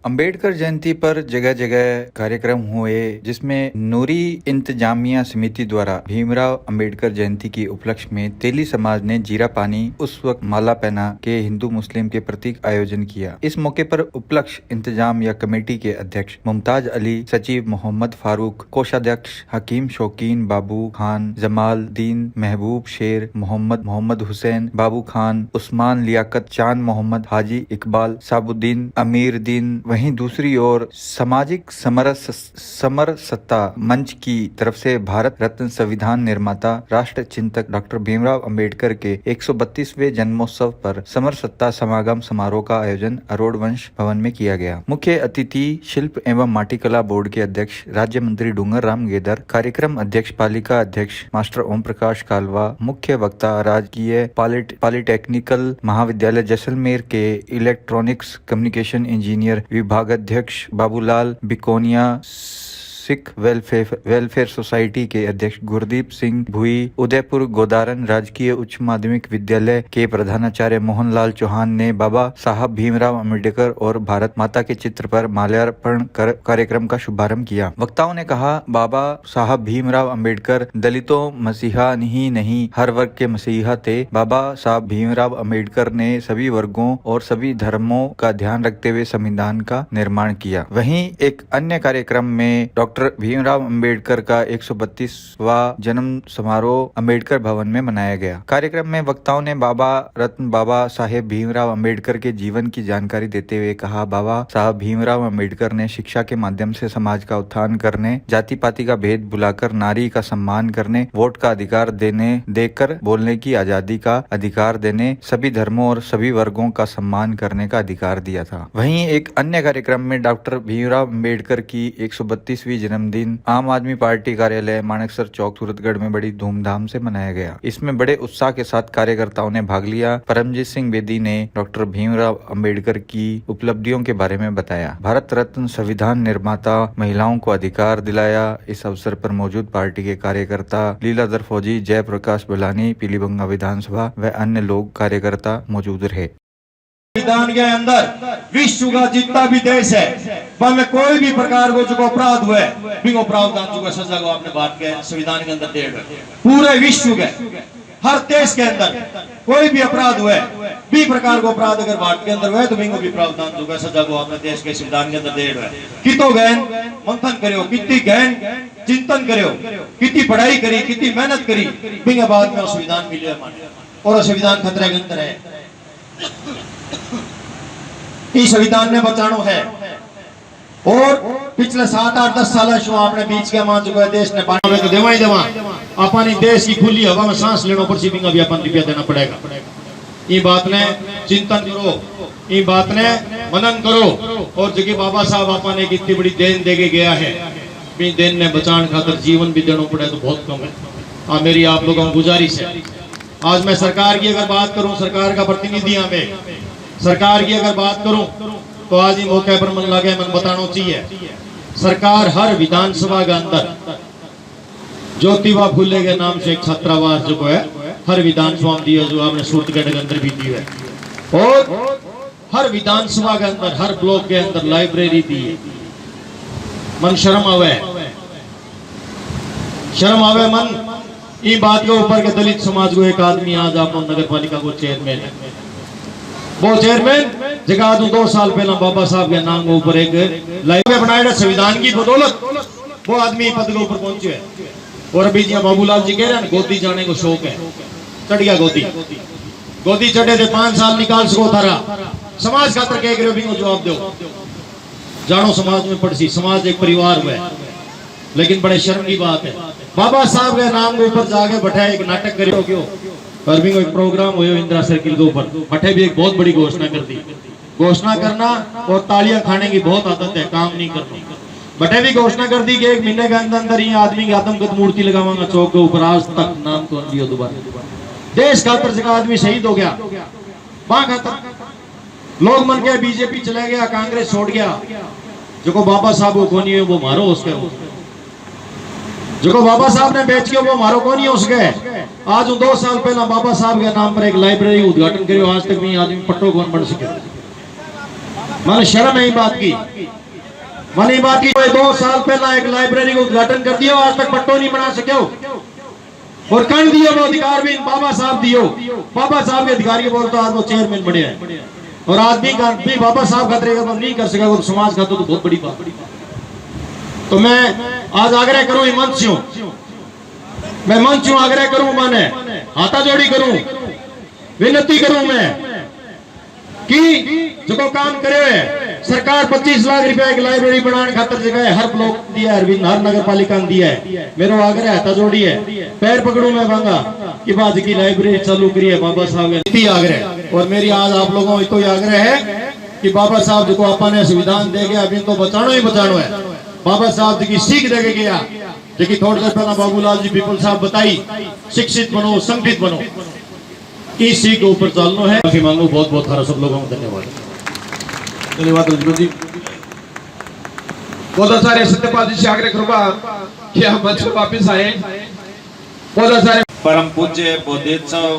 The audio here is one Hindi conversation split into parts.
अंबेडकर जयंती पर जगह जगह कार्यक्रम हुए, जिसमें नूरी इंतजामिया समिति द्वारा भीमराव अंबेडकर जयंती की उपलक्ष्य में तेली समाज ने जीरा पानी उस वक्त माला पहना के हिंदू मुस्लिम के प्रतीक आयोजन किया। इस मौके पर उपलक्ष्य इंतजाम या कमेटी के अध्यक्ष मुमताज अली, सचिव मोहम्मद फारूक, कोषाध्यक्ष हकीम शौकीन, बाबू खान, जमाल दीन, महबूब शेर, मोहम्मद हुसैन, बाबू खान, उस्मान लियाकत, चांद मोहम्मद, हाजी इकबाल, साबुद्दीन, अमीर दीन। वहीं दूसरी ओर सामाजिक समरसता मंच की तरफ से भारत रत्न संविधान निर्माता राष्ट्र चिंतक डॉक्टर भीमराव अंबेडकर के 132वें जन्मोत्सव पर समरसता समागम समारोह का आयोजन अरोड़ वंश भवन में किया गया। मुख्य अतिथि शिल्प एवं माटीकला बोर्ड के अध्यक्ष राज्य मंत्री डूंगर राम गेदर, कार्यक्रम अध्यक्ष पालिका अध्यक्ष मास्टर ओम प्रकाश कालवा, मुख्य वक्ता राजकीय पॉलिटेक्निकल महाविद्यालय जैसलमेर के इलेक्ट्रॉनिक्स कम्युनिकेशन इंजीनियर विभागाध्यक्ष बाबूलाल बिकोनिया, सिख वेलफेयर सोसाइटी के अध्यक्ष गुरदीप सिंह भुई, उदयपुर गोदारन राजकीय उच्च माध्यमिक विद्यालय के प्रधानाचार्य मोहनलाल चौहान ने बाबा साहब भीमराव अंबेडकर और भारत माता के चित्र पर माल्यार्पण कर कार्यक्रम का शुभारंभ किया। वक्ताओं ने कहा, बाबा साहब भीमराव अंबेडकर दलितों मसीहा ही नहीं, हर वर्ग के मसीहा थे। बाबा साहब भीमराव अंबेडकर ने सभी वर्गों और सभी धर्मों का ध्यान रखते हुए संविधान का निर्माण किया। वहीं एक अन्य कार्यक्रम में डॉक्टर भीमराव अंबेडकर का 132वां जन्म समारोह अंबेडकर भवन में मनाया गया। कार्यक्रम में वक्ताओं ने बाबा साहेब भीमराव अंबेडकर के जीवन की जानकारी देते हुए कहा, बाबा साहब भीमराव अंबेडकर ने शिक्षा के माध्यम से समाज का उत्थान करने, जाति पाति का भेद भुलाकर नारी का सम्मान करने, वोट का अधिकार देकर बोलने की आजादी का अधिकार देने, सभी धर्मों और सभी वर्गों का सम्मान करने का अधिकार दिया था। वहीं एक अन्य कार्यक्रम में डॉक्टर भीमराव अंबेडकर की 132वीं जन्मदिन आम आदमी पार्टी कार्यालय मानेकसर चौक सूरतगढ़ में बड़ी धूमधाम से मनाया गया। इसमें बड़े उत्साह के साथ कार्यकर्ताओं ने भाग लिया। परमजीत सिंह बेदी ने डॉक्टर भीमराव अंबेडकर की उपलब्धियों के बारे में बताया। भारत रत्न संविधान निर्माता, महिलाओं को अधिकार दिलाया। इस अवसर पर मौजूद पार्टी के कार्यकर्ता लीलाधर फौजी, जयप्रकाश बलानी, पीलीभंगा विधानसभा व अन्य लोग कार्यकर्ता मौजूद रहे। संविधान के अंदर विश्व का जितना भी देश है, में कोई भी प्रकार को जो अपराध हुए, बिंगो प्रावधान जो सजा को आपने बात के संविधान के अंदर दे पूरे विश्व के हर देश के अंदर कोई भी अपराध हुए, भी प्रकार को अपराध अगर भारत के अंदर हुए तो बिंगो भी प्रावधान जो सजा को आपने देश के संविधान के अंदर दे कितो गहन मंथन करो, कितनी गहन चिंतन करो, कितनी पढ़ाई करी, कितनी मेहनत करी, बिंगे बाद में संविधान मिले और संविधान खतरे के अंदर है। इस संविधान ने बचानो है और पिछले 7-8-10 साल आपने बीच के मान चुका है देश ने पानी तो देवा ही देवा अपनी देश की खुली हवा में सांस लेने पर शिपिंग भी अपन रुपया देना पड़ेगा। ये बात ने चिंतन करो, ये बात ने मनन करो और जगह बाबा साहब अपने कितनी बड़ी देन दे के गया है, देन ने बचाने खातर जीवन भी देना पड़े तो बहुत कम है। मेरी आप लोगों को गुजारिश है, आज मैं सरकार की अगर बात करूं, सरकार का प्रतिनिधि में सरकार की अगर बात करूं तो आज ही मौके पर मन लगे मन बताना चाहिए। सरकार हर विधानसभा के अंदर ज्योतिबा फुले के नाम से एक छात्रावास जो है हर विधानसभा में दिया, जो आपने सूरतगढ़ के अंदर भी दी है, और हर विधानसभा के अंदर हर ब्लॉक के अंदर लाइब्रेरी दी है। मन शर्म आवे मन ये बात के ऊपर के दलित समाज को एक आदमी आज आप नगर पालिका को चेयरमैन है, वो चेयरमैन जगह 2 साल पहले बाबा साहब के नाम के ऊपर एक लाइब्रेरी बनाया संविधान की बदौलत वो आदमी पद के ऊपर पहुंचे है। और अभी जी बाबूलाल जी कह रहे हैं गोदी जाने को शौक है, चढ़ गया गोदी चढ़े थे 5 साल निकाल सको थारा समाज खातर कह रहे हो, जवाब दो जानो समाज में पड़सी, समाज एक परिवार में, लेकिन बड़े शर्म की बात है बाबा साहब के नाम के ऊपर जाके बैठा एक नाटक करो क्यों और भी एक प्रोग्राम हुए इंदिरा सर्किल के ऊपर बैठे भी एक बहुत बड़ी घोषणा कर दी। घोषणा करना और तालियां खाने की बहुत आदत है, काम नहीं करना। बैठे भी घोषणा कर दी कि 1 महीने के अंदर अंदर ही आदमी की आत्मगत मूर्ति लगावांगा चौक के ऊपर, आज तक नाम तो दियो दोबारा। देश खातर जगह आदमी शहीद हो गया, वहां खातर लोग मन के बीजेपी चले गया, कांग्रेस छोड़ गया, जो बाबा साहब को कोनी है वो मारो उसके, जो बाबा साहब ने बेच के वो मारो को नहीं उसके। आज 2 साल पहले बाबा साहब के नाम पर एक लाइब्रेरी उद्घाटन करियो, आज तक भी आदमी पट्टो कौन बन सके। मैंने शर्म है बात की। मैंने बात की 2 साल पहला एक लाइब्रेरी को उद्घाटन कर दिया, आज तक पट्टो नहीं बना सके और कर दियो वो अधिकार भी बाबा साहब दियो। बाबा साहब के अधिकार के बोल तो आज वो चेयरमैन बने हैं और आदमी भी बाबा साहब खतरे का नहीं कर सका, वो तो समाज का तो बहुत बड़ी बात। तो मैं आज आग्रह करूं मंच से, मैं मंच हूं, आग्रह करूं, माने हाथा जोड़ी करूं, विनती करूं मैं कि जो काम करे है सरकार 25 लाख रुपया एक लाइब्रेरी बनाने खातर जगह है, हर ब्लॉक दिया है, हर नगर पालिका ने दिया है। मेरा आग्रह हाथा जोड़ी है, पैर पकड़ू मैं मांगा कि बाज की लाइब्रेरी चालू करी है बाबा साहब ने आग्रह। और मेरी आज आप लोगों को तो आग्रह है कि बाबा साहब जो अपने संविधान दे गया अभी तो बचानो ही बचानो है। बाबा साहब जी की सीख दे गया जो कि थोड़ी देर पहला बाबूलाल जी पीपल साहब बताई, शिक्षित बनो, संगठित बनो, इस सीख के ऊपर चलना है। माफी मांगू, बहुत बहुत सारा सब लोगों को धन्यवाद। धन्यवाद रजगुरु जी। बहुत सारे सत्यपाल जी से आग्रह करूंगा कि हम मंच पर वापिस आए। बहुत सारे परम पूज्य बोधोत्सव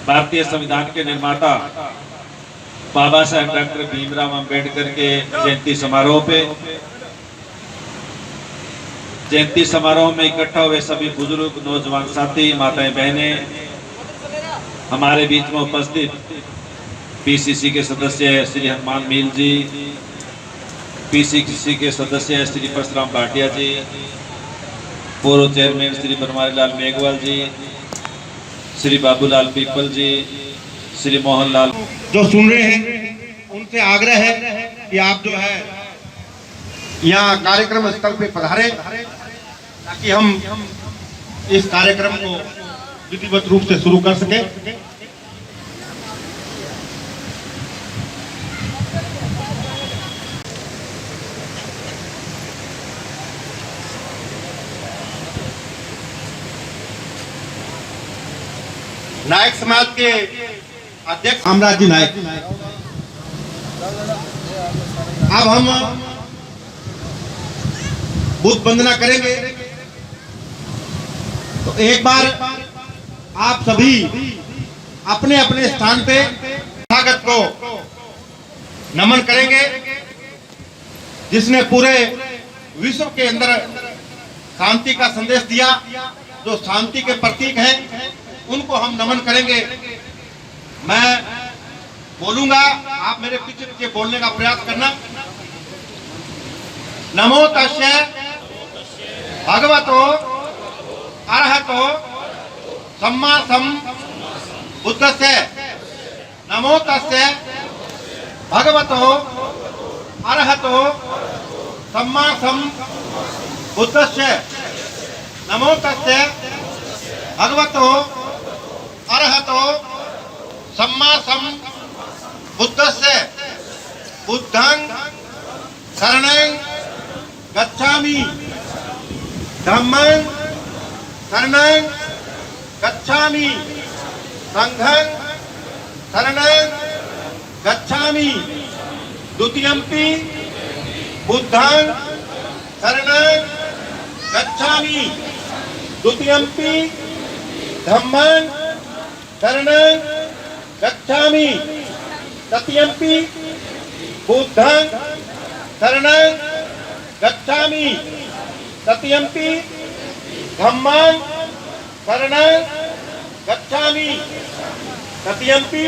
भारतीय संविधान के निर्माता बाबा साहेब डॉक्टर भीमराव अंबेडकर के जयंती समारोह में इकट्ठा हुए सभी बुजुर्ग, नौजवान साथी, माताएं, बहनें, हमारे बीच में उपस्थित पीसीसी के सदस्य श्री हनुमान मील जी, पीसीसी के सदस्य श्री परशुराम भाटिया जी, पूर्व चेयरमैन श्री बनवारी लाल मेघवाल जी, श्री बाबूलाल पीपल जी, श्री मोहनलाल जो सुन रहे हैं उनसे आग्रह है कि आप जो है यहाँ कार्यक्रम स्थल पे पधारे ताकि हम इस कार्यक्रम को विधिवत रूप से शुरू कर सके। नायक समाज के अध्यक्ष कामराज जी नायक, अब हम बुद्ध वंदना करेंगे। तो एक बार आप सभी अपने अपने स्थान पे स्वागत को नमन करेंगे, जिसने पूरे विश्व के अंदर शांति का संदेश दिया, जो शांति के प्रतीक हैं, उनको हम नमन करेंगे। मैं बोलूंगा, आप मेरे पीछे पीछे बोलने का प्रयास करना। नमो तस्यै भगवतो अरहतो सम्मा सम्बुद्धस्य। नमो तस्यै भगवतो अरहतो सम्मा सम्बुद्धस्य। नमो तस्यै भगवतो अरहतो सम्मा सम्बुद्धस्य। बुद्धं शरणं गच्छामि, धम्मं शरणं गच्छामि, संघं शरणं गच्छामि, द्वितीयंपि बुद्धं शरणं गच्छामि, द्वितीयंपि धम्मं शरणं गच्छामि, तृतीयंपि बुद्धं शरणं गच्छामि, तृतीयंपि धम्मं शरणं गच्छामि, तृतीयंपि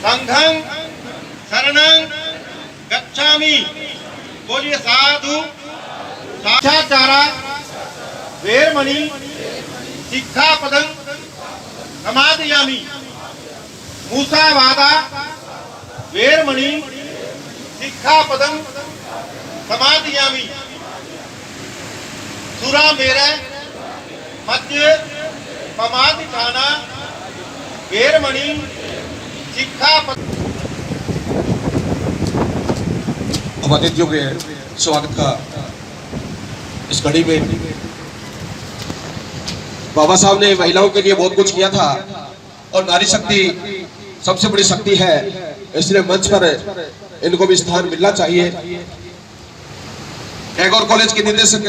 संघं शरणं गच्छामि। बोलिए साधु साक्षाचारा वेरमणि शिक्षापदं समादयामि। मूसावादा वेरमणि शिक्षापदं समादयामि। सुरा मेरे मध्य पमादिठाना वेरमणि शिक्षापद। अतिथियों के स्वागत का इस घड़ी में बाबा साहब ने महिलाओं के लिए बहुत कुछ किया था और नारी शक्ति सबसे बड़ी शक्ति है, इसलिए मंच पर इनको भी स्थान मिलना चाहिए। टैगोर कॉलेज के निदेशक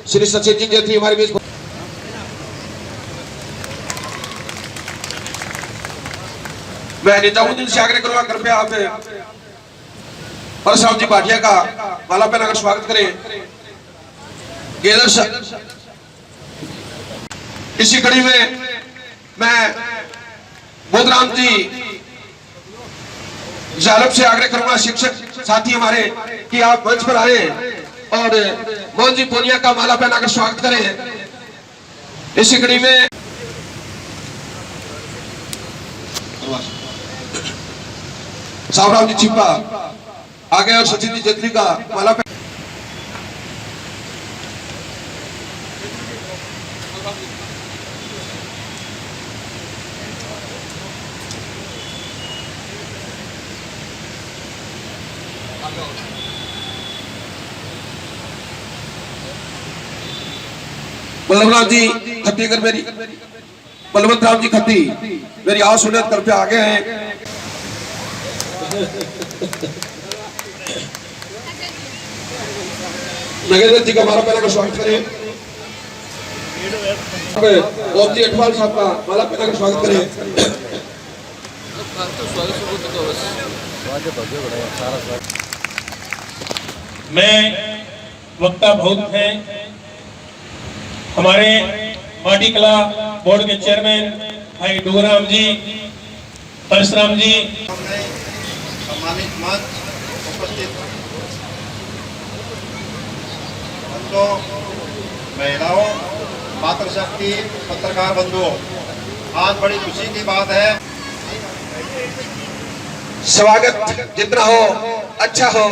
श्री सचिन जी थी हमारे बीच। मैं निजामुद्दीन से आग्रह करूंगा, कृपया आप परशुराम जी भाटिया का माला पहनाकर स्वागत करें। ये दर्शक इसी कड़ी में मैं बोधराम जी जालब से आग्रह करूंगा, शिक्षक साथी हमारे, कि आप मंच पर आए और मोहन जी पूनिया का माला पहनाकर स्वागत करें। इसी कड़ी में सावराम जी छिपा आगे और सचिन जी जेतली का माला बलवंत जी खत्ती, अगर मेरी बलवंत राम जी खत्ती मेरी आवाज सुने कृपया आगे हैं। नगेंद्र जी का माला पहना कर स्वागत करें। ओम जी अठवाल साहब का माला पहना कर स्वागत करें। मैं वक्ता बहुत हैं, हमारे माटी कला बोर्ड के चेयरमैन भाई डूगराम जी, परशुराम जी, सम्मानित मंच उपस्थित बंधुओं, महिलाओं, मातृशक्ति, पत्रकार बंधुओं, आज बड़ी खुशी की बात है। स्वागत जितना हो अच्छा हो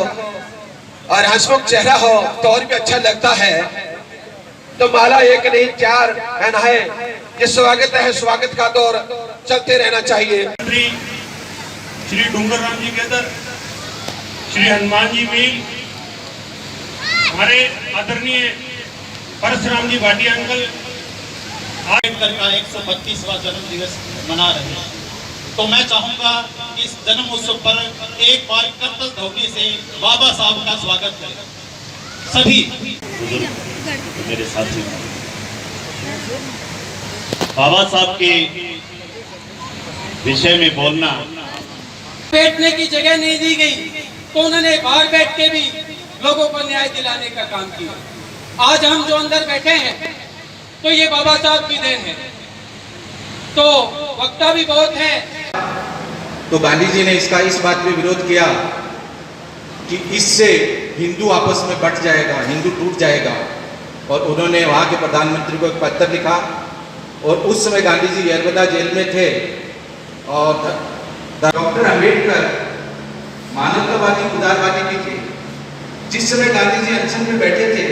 और हंसमुख चेहरा हो तो और भी अच्छा लगता है। तो माला एक नहीं चार पहना है। ये स्वागत है, स्वागत का दौर चलते रहना चाहिए। श्री डूंगरराम जी केतर, श्री हनुमान जी भी, हमारे आदरणीय परशुराम जी भाटिया अंकल आंबेडकर का 132वां जन्म दिवस मना रहे हैं, तो मैं चाहूंगा कि इस जन्म उत्सव पर एक बार करतल ध्वनि से बाबा साहब का स्वागत करें। सभी मेरे साथी, बाबा साहब के विषय में बोलना, बैठने की जगह नहीं दी गई तो उन्होंने बाहर बैठ के भी लोगों को न्याय दिलाने का काम किया। आज हम जो अंदर बैठे हैं तो ये बाबा साहब की देन है। तो वक्ता भी बहुत है। तो गांधी जी ने इसका इस बात पे विरोध किया कि इससे हिंदू आपस में बट जाएगा, हिंदू टूट जाएगा, और उन्होंने वहाँ के प्रधानमंत्री को एक पत्र लिखा। और उस समय गांधी जी यरवदा जेल में थे और डॉक्टर अंबेडकर मानवतावादी उदारवादी भी थे। जिस समय गांधी जी अनशन में बैठे थे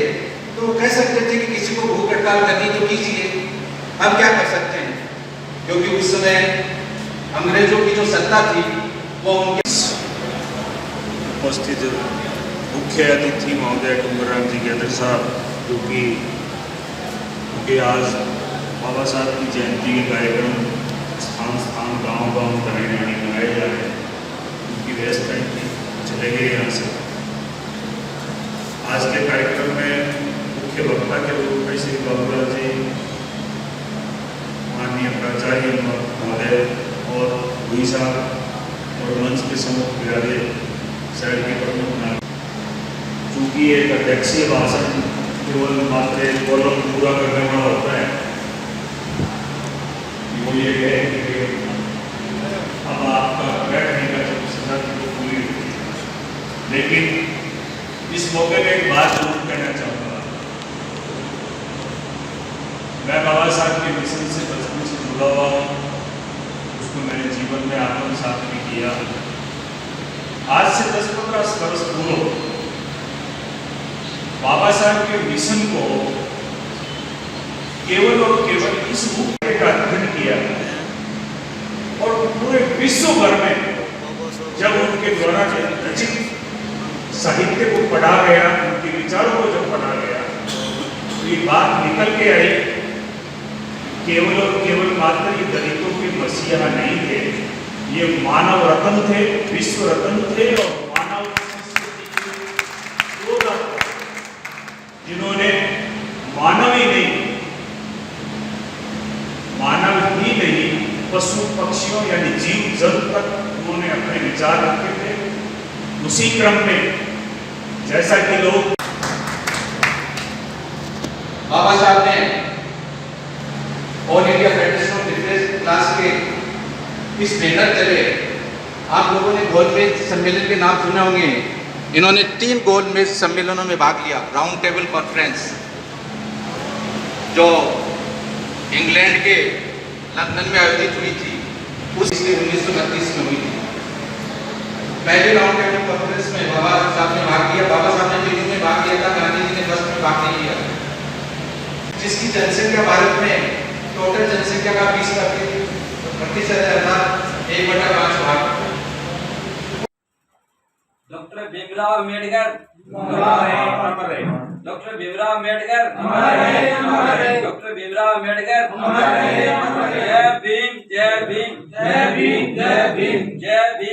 तो वो कह सकते थे कि किसी को भूख हड़ताल करनी तो कीजिए, हम क्या कर सकते हैं, क्योंकि उस समय अंग्रेजों की जो सत्ता थी वो उनके। उपस्थित मुख्य अतिथि महोदय डूंगरराम जी केतर साहब, जो कि आज बाबा साहब की जयंती के कार्यक्रम स्थान स्थान गांव-गांव तराई मनाए जा रहे हैं, उनकी व्यवस्थाएं थी, चले गए यहाँ से। आज के कार्यक्रम में मुख्य वक्ता के रूप में श्री बाबूलाल जी, माननीय प्राचार्य महोदय और भुई साहब और मंच के सम्मुख विराजे शहर के प्रमुख नागरिक। चूँकि एक अध्यक्षीय भाषण केवल मात्र एक कॉलम पूरा करने वाला होता है, वो ये है कि अब आपका बैठने का जब सदन तो पूरी होती है। लेकिन इस मौके पे एक बात जरूर कहना चाहूँगा। मैं बाबा साहब के मिशन से बचपन से जुड़ा हुआ हूँ, उसको मैंने जीवन में आत्मसात भी किया। आज से 10-15 वर्ष पूर्व बाबा साहब के मिशन को केवल और केवल इस रूप का अध्ययन किया और पूरे विश्व भर में जब उनके द्वारा रचित साहित्य को पढ़ा गया, उनके विचारों को जब पढ़ा गया, तो ये बात निकल के आई, केवल और केवल मात्र ये दलितों के मसीहा नहीं थे, ये मानव रत्न थे, विश्व रत्न थे और मानव जिन्होंने मानव ही नहीं पशु पक्षियों यानी जीव जंतु तक उन्होंने अपने विचार रखे थे। उसी क्रम में जैसा कि लोग बाबा साहब ने all India federation of difference class के इस बैनर तले आप लोगों ने गोलमेज सम्मेलन के नाम सुने होंगे। इन्होंने 3 गोलमेज सम्मेलनों में भाग लिया। राउंड टेबल कॉन्फ्रेंस जो इंग्लैंड के लंदन में आयोजित हुई थी, उसके 1932 में हुई थी। पहले राउंड टेबल कॉन्फ्रेंस में बाबा साहब ने भाग लिया। बाबा साहब ने दिल्ली में भाग लिया था, गांधी जी ने फर्स्ट में भाग नहीं लिया। जिसकी जनसंख्या भारत में टोटल जनसंख्या का 20% अर्थात 1/5 भाग। Doctor Bhimrao Ambedkar, doctor Bhimrao Ambedkar, doctor Bhimrao Ambedkar, जय भीम, जय भीम, जय भीम, जय भीम, जय भीम।